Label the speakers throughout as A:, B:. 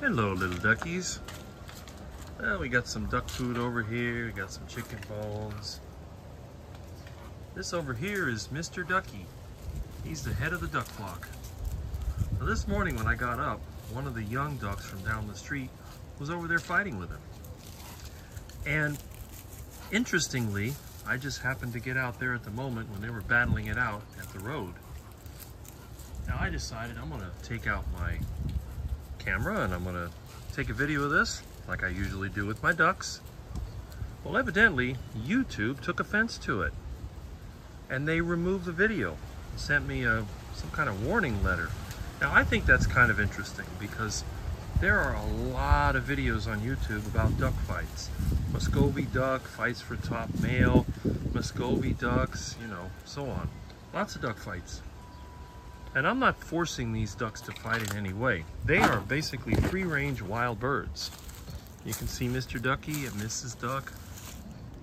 A: Hello, little duckies. Well, we got some duck food over here. We got some chicken bones. This over here is Mr. Ducky. He's the head of the duck flock. Now, this morning when I got up, one of the young ducks from down the street was over there fighting with him. And interestingly, I just happened to get out there at the moment when they were battling it out at the road. Now I decided I'm gonna take out my camera and I'm gonna take a video of this like I usually do with my ducks. Well, evidently YouTube took offense to it and they removed the video and sent me some kind of warning letter. Now I think that's kind of interesting because there are a lot of videos on YouTube about duck fights. Muscovy duck fights for top male, Muscovy ducks, you know, so on. Lots of duck fights. And I'm not forcing these ducks to fight in any way. They are basically free-range wild birds. You can see Mr. Ducky and Mrs. Duck.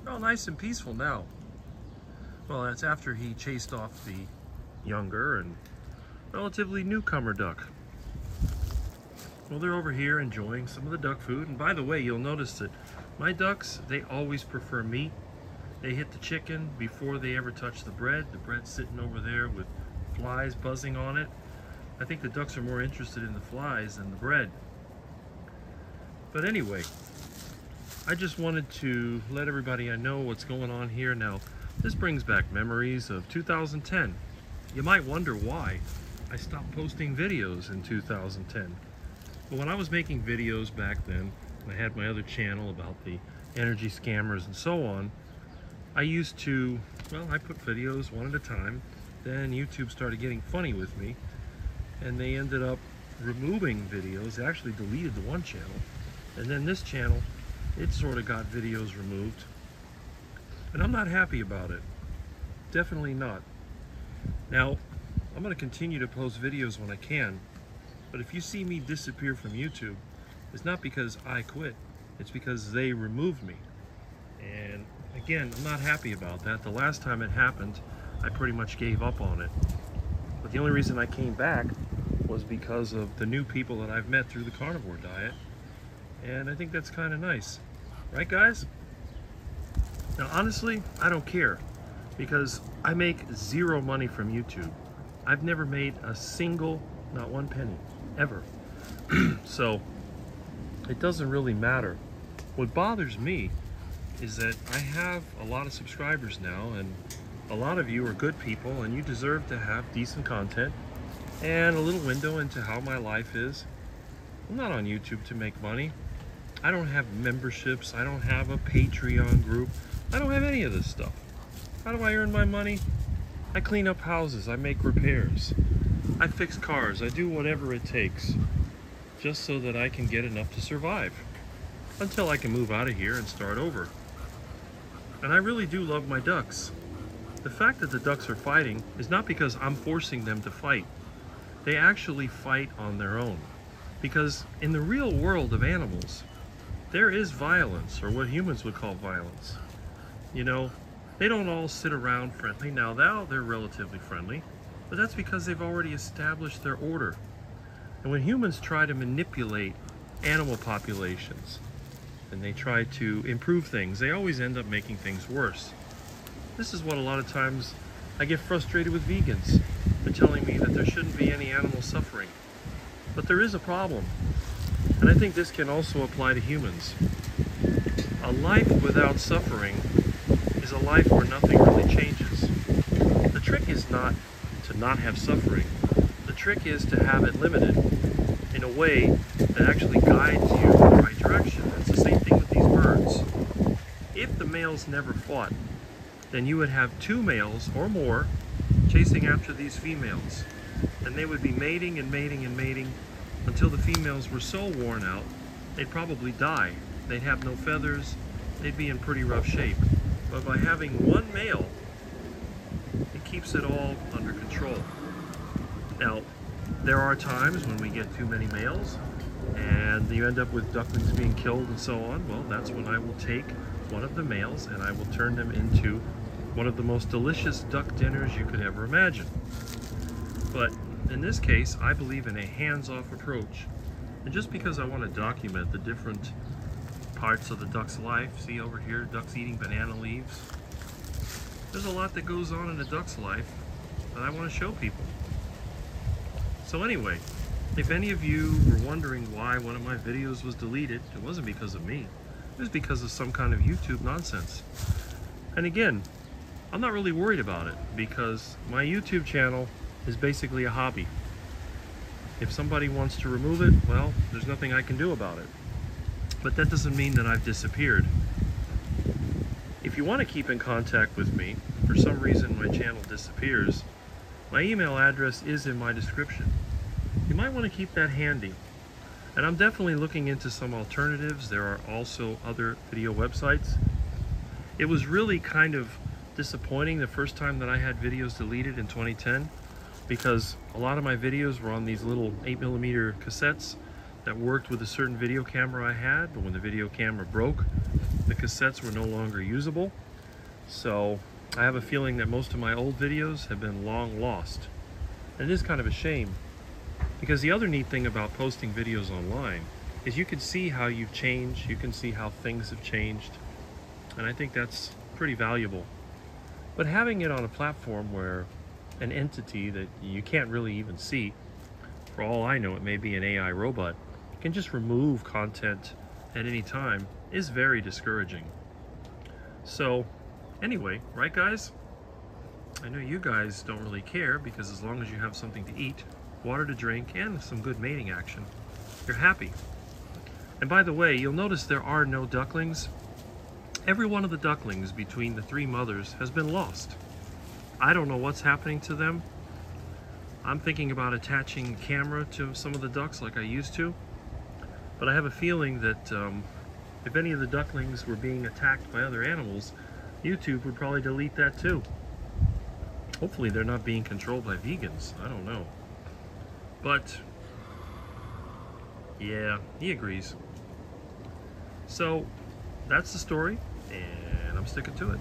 A: Oh, nice and peaceful now. Well, that's after he chased off the younger and relatively newcomer duck. Well, they're over here enjoying some of the duck food. And by the way, you'll notice that my ducks, they always prefer meat. They hit the chicken before they ever touch the bread. The bread's sitting over there with flies buzzing on it. I think the ducks are more interested in the flies than the bread. But anyway, I just wanted to let everybody I know what's going on here now. This brings back memories of 2010. You might wonder why I stopped posting videos in 2010. But when I was making videos back then, and I had my other channel about the energy scammers and so on, I used to, well, I put videos one at a time. Then YouTube started getting funny with me, and they ended up removing videos. They actually deleted the one channel. And then this channel, it sort of got videos removed. And I'm not happy about it. Definitely not. Now, I'm going to continue to post videos when I can, but if you see me disappear from YouTube, it's not because I quit. It's because they removed me. And again, I'm not happy about that. The last time it happened, I pretty much gave up on it. But the only reason I came back was because of the new people that I've met through the carnivore diet. And I think that's kind of nice. Right, guys? Now, honestly, I don't care because I make zero money from YouTube. I've never made a single, not one penny, ever. So it doesn't really matter. What bothers me is that I have a lot of subscribers now, and a lot of you are good people and you deserve to have decent content and a little window into how my life is. I'm not on YouTube to make money. I don't have memberships. I don't have a Patreon group. I don't have any of this stuff. How do I earn my money? I clean up houses. I make repairs. I fix cars. I do whatever it takes just so that I can get enough to survive until I can move out of here and start over. And I really do love my ducks. The fact that the ducks are fighting is not because I'm forcing them to fight. They actually fight on their own. Because in the real world of animals, there is violence, or what humans would call violence. You know, they don't all sit around friendly. Now they're relatively friendly, but that's because they've already established their order. And when humans try to manipulate animal populations, and they try to improve things, they always end up making things worse. This is what a lot of times I get frustrated with vegans. They're telling me that there shouldn't be any animal suffering. But there is a problem. And I think this can also apply to humans. A life without suffering is a life where nothing really changes. The trick is not to not have suffering. The trick is to have it limited in a way that actually guides you in the right direction. It's the same thing with these birds. If the males never fought, then you would have two males or more chasing after these females. And they would be mating and mating and mating until the females were so worn out, they'd probably die. They'd have no feathers, they'd be in pretty rough shape. But by having one male, it keeps it all under control. Now, there are times when we get too many males and you end up with ducklings being killed and so on. Well, that's when I will take one of the males and I will turn them into one of the most delicious duck dinners you could ever imagine. But in this case, I believe in a hands-off approach. And just because I want to document the different parts of the duck's life, see over here, ducks eating banana leaves. There's a lot that goes on in a duck's life that I want to show people. So anyway, if any of you were wondering why one of my videos was deleted, it wasn't because of me. It was because of some kind of YouTube nonsense. And again, I'm not really worried about it because my YouTube channel is basically a hobby. If somebody wants to remove it, well, there's nothing I can do about it. But that doesn't mean that I've disappeared. If you want to keep in contact with me, for some reason my channel disappears, my email address is in my description. You might want to keep that handy. And I'm definitely looking into some alternatives. There are also other video websites. It was really kind of disappointing the first time that I had videos deleted in 2010 because a lot of my videos were on these little 8mm cassettes that worked with a certain video camera I had, but when the video camera broke, the cassettes were no longer usable. So I have a feeling that most of my old videos have been long lost. And it is kind of a shame because the other neat thing about posting videos online is you can see how you've changed, you can see how things have changed, and I think that's pretty valuable. But having it on a platform where an entity that you can't really even see, for all I know it may be an AI robot, can just remove content at any time is very discouraging. So anyway, right guys? I know you guys don't really care because as long as you have something to eat, water to drink, and some good mating action, you're happy. And by the way, you'll notice there are no ducklings. Every one of the ducklings between the 3 mothers has been lost. I don't know what's happening to them. I'm thinking about attaching a camera to some of the ducks like I used to, but I have a feeling that if any of the ducklings were being attacked by other animals, YouTube would probably delete that too. Hopefully they're not being controlled by vegans. I don't know. But yeah, he agrees. So that's the story, and I'm sticking to it.